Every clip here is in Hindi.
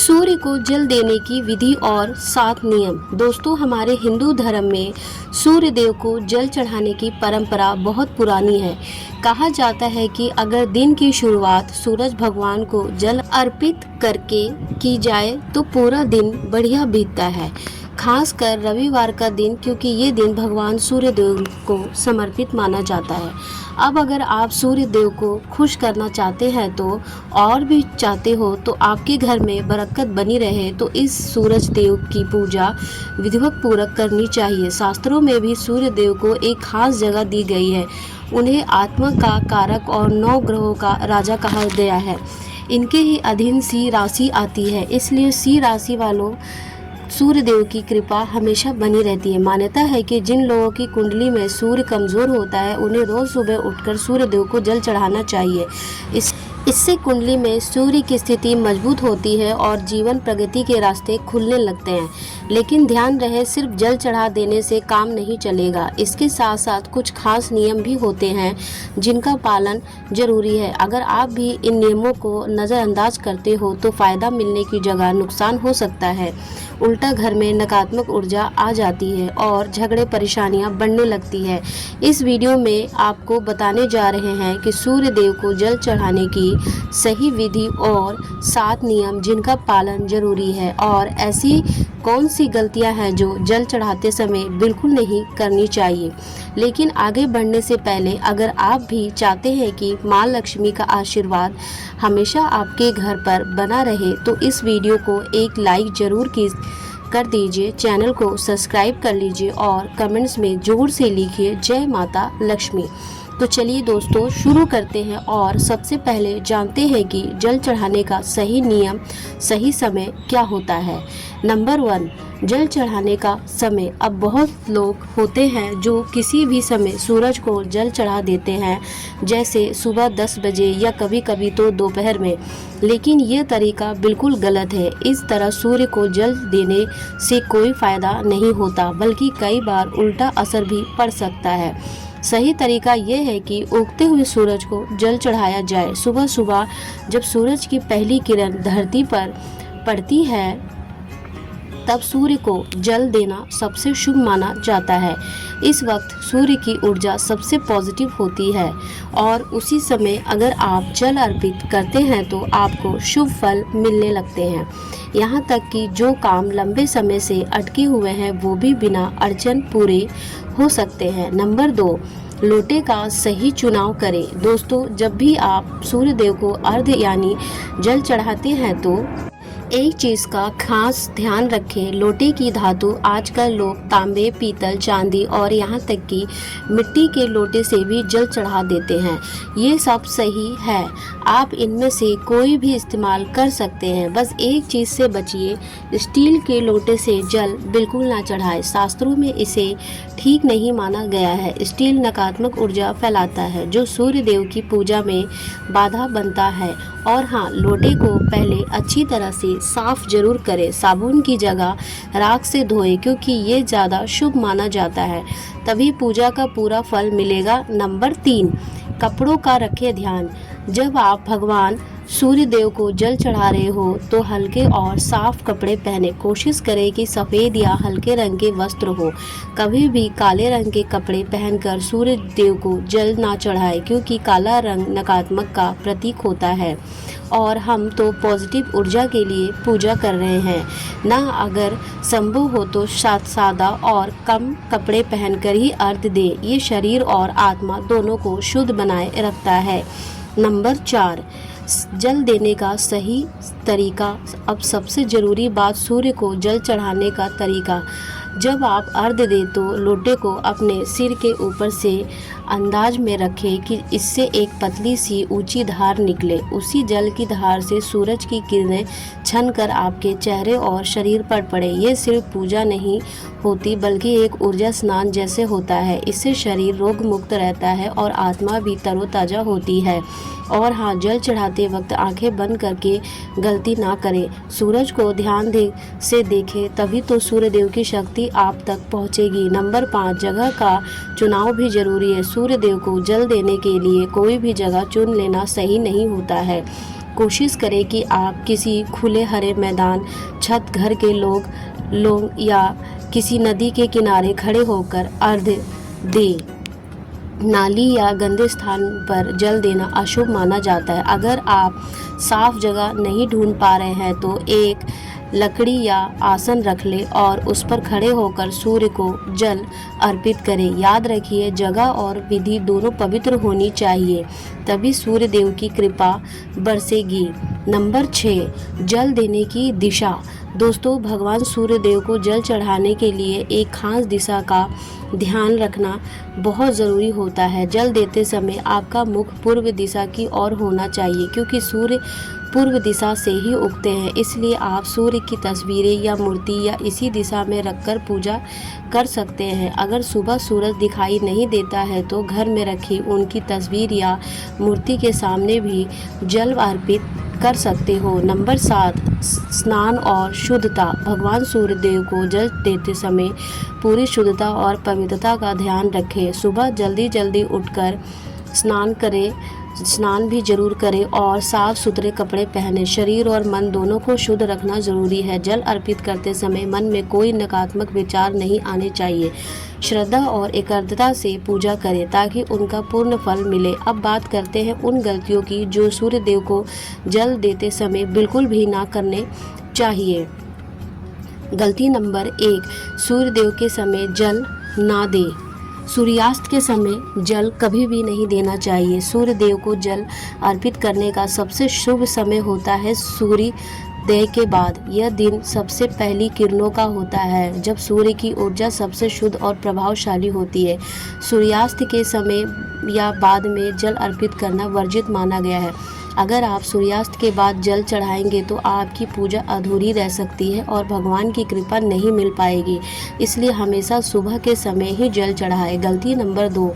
सूर्य को जल देने की विधि और 7 नियम। दोस्तों, हमारे हिंदू धर्म में सूर्य देव को जल चढ़ाने की परंपरा बहुत पुरानी है। कहा जाता है कि अगर दिन की शुरुआत सूरज भगवान को जल अर्पित करके की जाए तो पूरा दिन बढ़िया बीतता है। खासकर रविवार का दिन, क्योंकि ये दिन भगवान सूर्य देव को समर्पित माना जाता है। अब अगर आप सूर्य देव को खुश करना चाहते हैं तो और भी चाहते हो तो आपके घर में बरकत बनी रहे तो इस सूरज देव की पूजा विधिवत पूर्वक करनी चाहिए। शास्त्रों में भी सूर्य देव को एक खास जगह दी गई है। उन्हें आत्मा का कारक और 9 ग्रहों का राजा कहा गया है। इनके ही अधीन सी राशि आती है, इसलिए सी राशि वालों सूर्य देव की कृपा हमेशा बनी रहती है। मान्यता है कि जिन लोगों की कुंडली में सूर्य कमजोर होता है उन्हें रोज सुबह उठकर सूर्य देव को जल चढ़ाना चाहिए। इससे कुंडली में सूर्य की स्थिति मजबूत होती है और जीवन प्रगति के रास्ते खुलने लगते हैं। लेकिन ध्यान रहे, सिर्फ जल चढ़ा देने से काम नहीं चलेगा। इसके साथ साथ कुछ खास नियम भी होते हैं जिनका पालन जरूरी है। अगर आप भी इन नियमों को नज़रअंदाज करते हो तो फ़ायदा मिलने की जगह नुकसान हो सकता है। उल्टा घर में नकारात्मक ऊर्जा आ जाती है और झगड़े परेशानियां बढ़ने लगती है। इस वीडियो में आपको बताने जा रहे हैं कि सूर्य देव को जल चढ़ाने की सही विधि और 7 नियम जिनका पालन जरूरी है, और ऐसी कौन सी गलतियां हैं जो जल चढ़ाते समय बिल्कुल नहीं करनी चाहिए। लेकिन आगे बढ़ने से पहले अगर आप भी चाहते हैं कि माँ लक्ष्मी का आशीर्वाद हमेशा आपके घर पर बना रहे तो इस वीडियो को एक लाइक जरूर कर दीजिए, चैनल को सब्सक्राइब कर लीजिए और कमेंट्स में जोर से लिखिए जय माता लक्ष्मी। तो चलिए दोस्तों शुरू करते हैं और सबसे पहले जानते हैं कि जल चढ़ाने का सही नियम, सही समय क्या होता है। नंबर 1, जल चढ़ाने का समय। अब बहुत लोग होते हैं जो किसी भी समय सूरज को जल चढ़ा देते हैं, जैसे सुबह 10 बजे या कभी कभी तो दोपहर में। लेकिन ये तरीका बिल्कुल गलत है। इस तरह सूर्य को जल देने से कोई फ़ायदा नहीं होता, बल्कि कई बार उल्टा असर भी पड़ सकता है। सही तरीका यह है कि उगते हुए सूरज को जल चढ़ाया जाए। सुबह सुबह जब सूरज की पहली किरण धरती पर पड़ती है तब सूर्य को जल देना सबसे शुभ माना जाता है। इस वक्त सूर्य की ऊर्जा सबसे पॉजिटिव होती है और उसी समय अगर आप जल अर्पित करते हैं तो आपको शुभ फल मिलने लगते हैं। यहाँ तक कि जो काम लंबे समय से अटके हुए हैं वो भी बिना अड़चन पूरे हो सकते हैं। नंबर 2, लोटे का सही चुनाव करें। दोस्तों, जब भी आप सूर्य देव को अर्घ्य यानी जल चढ़ाते हैं तो एक चीज़ का खास ध्यान रखें, लोटे की धातु। आजकल लोग तांबे, पीतल, चांदी और यहाँ तक कि मिट्टी के लोटे से भी जल चढ़ा देते हैं। ये सब सही है, आप इनमें से कोई भी इस्तेमाल कर सकते हैं। बस एक चीज़ से बचिए, स्टील के लोटे से जल बिल्कुल ना चढ़ाएं। शास्त्रों में इसे ठीक नहीं माना गया है। स्टील नकारात्मक ऊर्जा फैलाता है जो सूर्य देव की पूजा में बाधा बनता है। और हाँ, लोटे को पहले अच्छी तरह से साफ जरूर करें। साबुन की जगह राख से धोएं, क्योंकि ये ज़्यादा शुभ माना जाता है। तभी पूजा का पूरा फल मिलेगा। नंबर 3, कपड़ों का रखें ध्यान। जब आप भगवान सूर्य देव को जल चढ़ा रहे हो तो हल्के और साफ कपड़े पहने। कोशिश करें कि सफ़ेद या हल्के रंग के वस्त्र हो। कभी भी काले रंग के कपड़े पहनकर सूर्य देव को जल ना चढ़ाएं, क्योंकि काला रंग नकारात्मक का प्रतीक होता है और हम तो पॉजिटिव ऊर्जा के लिए पूजा कर रहे हैं ना। अगर संभव हो तो सादा और कम कपड़े पहनकर ही अर्घ्य दें। ये शरीर और आत्मा दोनों को शुद्ध बनाए रखता है। नंबर 4, जल देने का सही तरीका। अब सबसे ज़रूरी बात, सूर्य को जल चढ़ाने का तरीका। जब आप अर्घ्य दें तो लोटे को अपने सिर के ऊपर से अंदाज में रखें कि इससे एक पतली सी ऊंची धार निकले। उसी जल की धार से सूरज की किरणें छनकर आपके चेहरे और शरीर पर पड़े। ये सिर्फ पूजा नहीं होती, बल्कि एक ऊर्जा स्नान जैसे होता है। इससे शरीर रोग मुक्त रहता है और आत्मा भी तरोताज़ा होती है। और हाँ, जल चढ़ाते वक्त आंखें बंद करके गलती ना करें। सूरज को ध्यान से देखें, तभी तो सूर्य देव की शक्ति आप तक पहुँचेगी। नंबर 5, जगह का चुनाव भी जरूरी है। सूर्य देव को जल देने के लिए कोई भी जगह चुन लेना सही नहीं होता है। कोशिश करें कि आप किसी खुले हरे मैदान, छत, घर के लोग या किसी नदी के किनारे खड़े होकर अर्घ्य दें। नाली या गंदे स्थान पर जल देना अशुभ माना जाता है। अगर आप साफ जगह नहीं ढूंढ पा रहे हैं तो एक लकड़ी या आसन रख लें और उस पर खड़े होकर सूर्य को जल अर्पित करें। याद रखिए, जगह और विधि दोनों पवित्र होनी चाहिए, तभी सूर्य देव की कृपा बरसेगी। नंबर 6, जल देने की दिशा। दोस्तों, भगवान सूर्य देव को जल चढ़ाने के लिए एक खास दिशा का ध्यान रखना बहुत ज़रूरी होता है। जल देते समय आपका मुख पूर्व दिशा की ओर होना चाहिए, क्योंकि सूर्य पूर्व दिशा से ही उगते हैं। इसलिए आप सूर्य की तस्वीरें या मूर्ति या इसी दिशा में रखकर पूजा कर सकते हैं। अगर सुबह सूरज दिखाई नहीं देता है तो घर में रखी उनकी तस्वीर या मूर्ति के सामने भी जल अर्पित कर सकते हो। नंबर 7, स्नान और शुद्धता। भगवान सूर्य देव को जल देते समय पूरी शुद्धता और पवित्रता का ध्यान रखें। सुबह जल्दी उठकर स्नान भी जरूर करें और साफ सुथरे कपड़े पहने। शरीर और मन दोनों को शुद्ध रखना जरूरी है। जल अर्पित करते समय मन में कोई नकारात्मक विचार नहीं आने चाहिए। श्रद्धा और एकाग्रता से पूजा करें ताकि उनका पूर्ण फल मिले। अब बात करते हैं उन गलतियों की जो सूर्य देव को जल देते समय बिल्कुल भी ना करने चाहिए। गलती नंबर 1, सूर्य देव के समय जल ना दें। सूर्यास्त के समय जल कभी भी नहीं देना चाहिए। सूर्य देव को जल अर्पित करने का सबसे शुभ समय होता है सूर्योदय के बाद। यह दिन सबसे पहली किरणों का होता है, जब सूर्य की ऊर्जा सबसे शुद्ध और प्रभावशाली होती है। सूर्यास्त के समय या बाद में जल अर्पित करना वर्जित माना गया है। अगर आप सूर्यास्त के बाद जल चढ़ाएंगे तो आपकी पूजा अधूरी रह सकती है और भगवान की कृपा नहीं मिल पाएगी। इसलिए हमेशा सुबह के समय ही जल चढ़ाएं। गलती नंबर 2,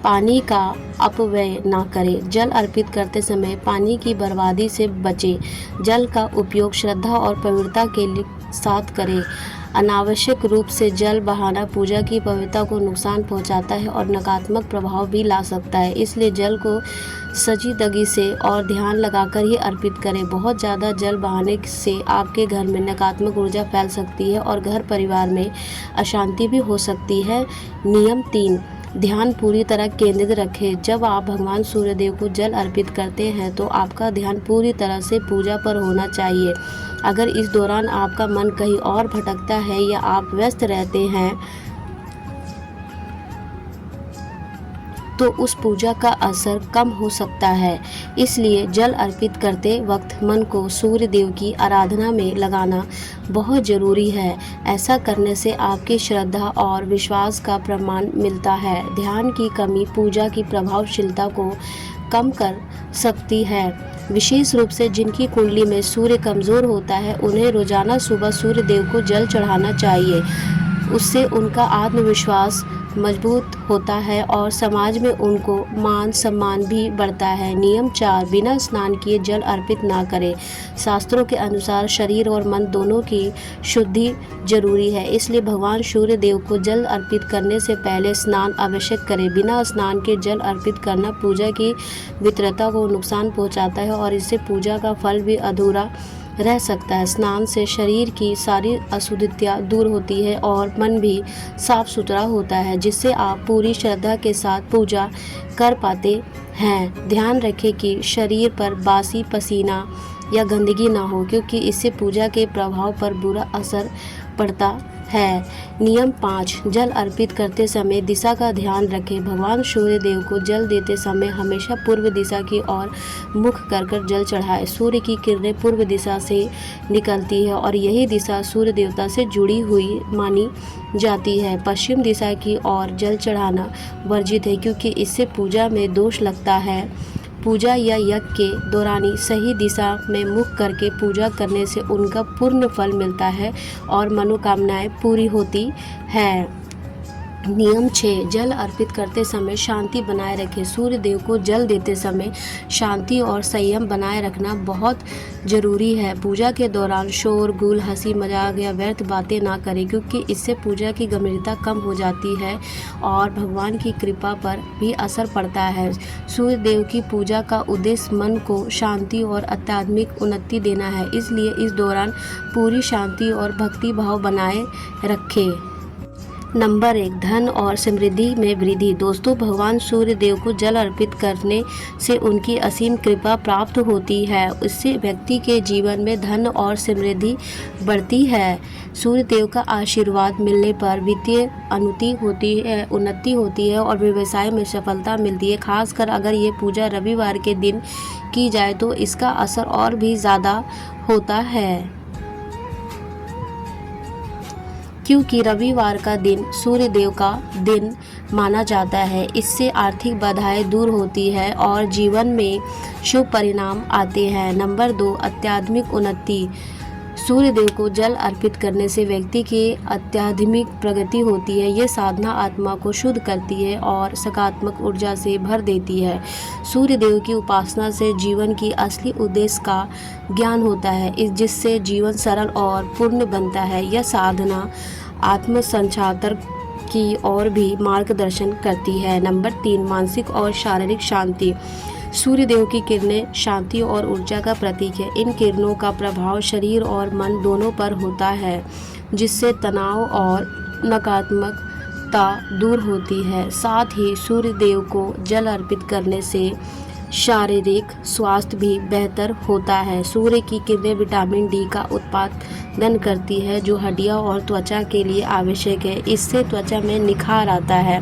पानी का अपव्यय ना करें। जल अर्पित करते समय पानी की बर्बादी से बचें। जल का उपयोग श्रद्धा और पवित्रता के साथ करें। अनावश्यक रूप से जल बहाना पूजा की पवित्रता को नुकसान पहुंचाता है और नकारात्मक प्रभाव भी ला सकता है। इसलिए जल को सजीदगी से और ध्यान लगाकर ही अर्पित करें। बहुत ज़्यादा जल बहाने से आपके घर में नकारात्मक ऊर्जा फैल सकती है और घर परिवार में अशांति भी हो सकती है। नियम 3, ध्यान पूरी तरह केंद्रित रखें। जब आप भगवान सूर्यदेव को जल अर्पित करते हैं तो आपका ध्यान पूरी तरह से पूजा पर होना चाहिए। अगर इस दौरान आपका मन कहीं और भटकता है या आप व्यस्त रहते हैं तो उस पूजा का असर कम हो सकता है। इसलिए जल अर्पित करते वक्त मन को सूर्य देव की आराधना में लगाना बहुत ज़रूरी है। ऐसा करने से आपकी श्रद्धा और विश्वास का प्रमाण मिलता है। ध्यान की कमी पूजा की प्रभावशीलता को कम कर सकती है। विशेष रूप से जिनकी कुंडली में सूर्य कमज़ोर होता है उन्हें रोजाना सुबह सूर्य देव को जल चढ़ाना चाहिए। उससे उनका आत्मविश्वास मजबूत होता है और समाज में उनको मान सम्मान भी बढ़ता है। नियम 4, बिना स्नान किए जल अर्पित ना करें। शास्त्रों के अनुसार शरीर और मन दोनों की शुद्धि जरूरी है, इसलिए भगवान सूर्य देव को जल अर्पित करने से पहले स्नान अवश्य करें। बिना स्नान के जल अर्पित करना पूजा की पवित्रता को नुकसान पहुंचाता है और इससे पूजा का फल भी अधूरा रह सकता है। स्नान से शरीर की सारी अशुद्धियाँ दूर होती है और मन भी साफ सुथरा होता है, जिससे आप पूरी श्रद्धा के साथ पूजा कर पाते हैं। ध्यान रखें कि शरीर पर बासी पसीना या गंदगी ना हो, क्योंकि इससे पूजा के प्रभाव पर बुरा असर पड़ता है। नियम 5, जल अर्पित करते समय दिशा का ध्यान रखें। भगवान सूर्य देव को जल देते समय हमेशा पूर्व दिशा की ओर मुख कर जल चढ़ाएं। सूर्य की किरणें पूर्व दिशा से निकलती है और यही दिशा सूर्य देवता से जुड़ी हुई मानी जाती है। पश्चिम दिशा की ओर जल चढ़ाना वर्जित है, क्योंकि इससे पूजा में दोष लगता है। पूजा या यज्ञ के दौरान सही दिशा में मुख करके पूजा करने से उनका पूर्ण फल मिलता है और मनोकामनाएं पूरी होती है। नियम 6 जल अर्पित करते समय शांति बनाए रखें। सूर्य देव को जल देते समय शांति और संयम बनाए रखना बहुत ज़रूरी है। पूजा के दौरान शोर गुल, हंसी मजाक या व्यर्थ बातें ना करें, क्योंकि इससे पूजा की गंभीरता कम हो जाती है और भगवान की कृपा पर भी असर पड़ता है। सूर्य देव की पूजा का उद्देश्य मन को शांति और आध्यात्मिक उन्नति देना है, इसलिए इस दौरान पूरी शांति और भक्ति भाव बनाए रखें। नंबर 1 धन और समृद्धि में वृद्धि। दोस्तों, भगवान सूर्य देव को जल अर्पित करने से उनकी असीम कृपा प्राप्त होती है। इससे व्यक्ति के जीवन में धन और समृद्धि बढ़ती है। सूर्य देव का आशीर्वाद मिलने पर वित्तीय उन्नति होती है और व्यवसाय में सफलता मिलती है। खासकर अगर ये पूजा रविवार के दिन की जाए तो इसका असर और भी ज़्यादा होता है, क्योंकि रविवार का दिन सूर्य देव का दिन माना जाता है। इससे आर्थिक बाधाएं दूर होती है और जीवन में शुभ परिणाम आते हैं। नंबर 2 आध्यात्मिक उन्नति। सूर्य देव को जल अर्पित करने से व्यक्ति की आध्यात्मिक प्रगति होती है। यह साधना आत्मा को शुद्ध करती है और सकारात्मक ऊर्जा से भर देती है। सूर्य देव की उपासना से जीवन की असली उद्देश्य का ज्ञान होता है, जिससे जीवन सरल और पूर्ण बनता है। यह साधना आत्म संचार की ओर भी मार्गदर्शन करती है। नंबर 3 मानसिक और शारीरिक शांति। सूर्य देव की किरणें शांति और ऊर्जा का प्रतीक है। इन किरणों का प्रभाव शरीर और मन दोनों पर होता है, जिससे तनाव और नकारात्मकता दूर होती है। साथ ही सूर्य देव को जल अर्पित करने से शारीरिक स्वास्थ्य भी बेहतर होता है। सूर्य की किरणें विटामिन डी का उत्पादन करती है, जो हड्डियां और त्वचा के लिए आवश्यक है। इससे त्वचा में निखार आता है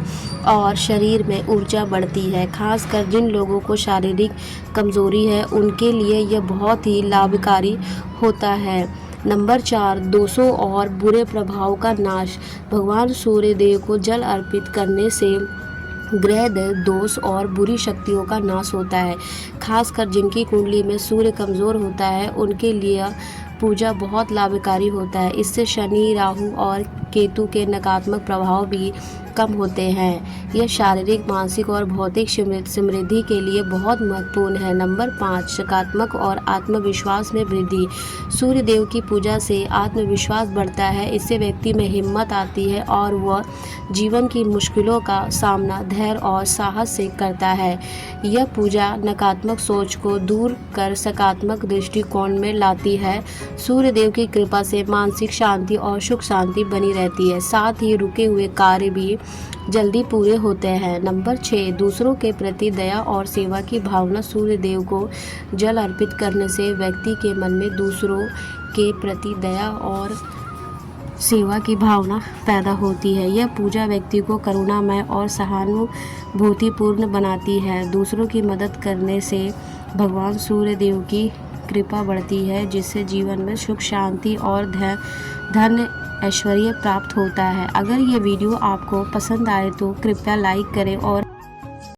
और शरीर में ऊर्जा बढ़ती है। खासकर जिन लोगों को शारीरिक कमजोरी है, उनके लिए यह बहुत ही लाभकारी होता है। नंबर 4 दोषों और बुरे प्रभाव का नाश। भगवान सूर्य देव को जल अर्पित करने से ग्रह दोष और बुरी शक्तियों का नाश होता है। खासकर जिनकी कुंडली में सूर्य कमज़ोर होता है, उनके लिए पूजा बहुत लाभकारी होता है। इससे शनि, राहु और केतु के नकारात्मक प्रभाव भी कम होते हैं। यह शारीरिक, मानसिक और भौतिक समृद्धि के लिए बहुत महत्वपूर्ण है। नंबर 5 सकारात्मक और आत्मविश्वास में वृद्धि। सूर्य देव की पूजा से आत्मविश्वास बढ़ता है। इससे व्यक्ति में हिम्मत आती है और वह जीवन की मुश्किलों का सामना धैर्य और साहस से करता है। यह पूजा नकारात्मक सोच को दूर कर सकारात्मक दृष्टिकोण में लाती है। सूर्य देव की कृपा से मानसिक शांति और सुख शांति बनी रहती है। साथ ही रुके हुए कार्य भी जल्दी पूरे होते हैं। नंबर 6 दूसरों के प्रति दया और सेवा की भावना। सूर्य देव को जल अर्पित करने से व्यक्ति के मन में दूसरों के प्रति दया और सेवा की भावना पैदा होती है। यह पूजा व्यक्ति को करुणामय और सहानुभूतिपूर्ण बनाती है। दूसरों की मदद करने से भगवान सूर्य देव की कृपा बढ़ती है, जिससे जीवन में सुख शांति और धन ऐश्वर्य प्राप्त होता है। अगर ये वीडियो आपको पसंद आए तो कृपया लाइक करें और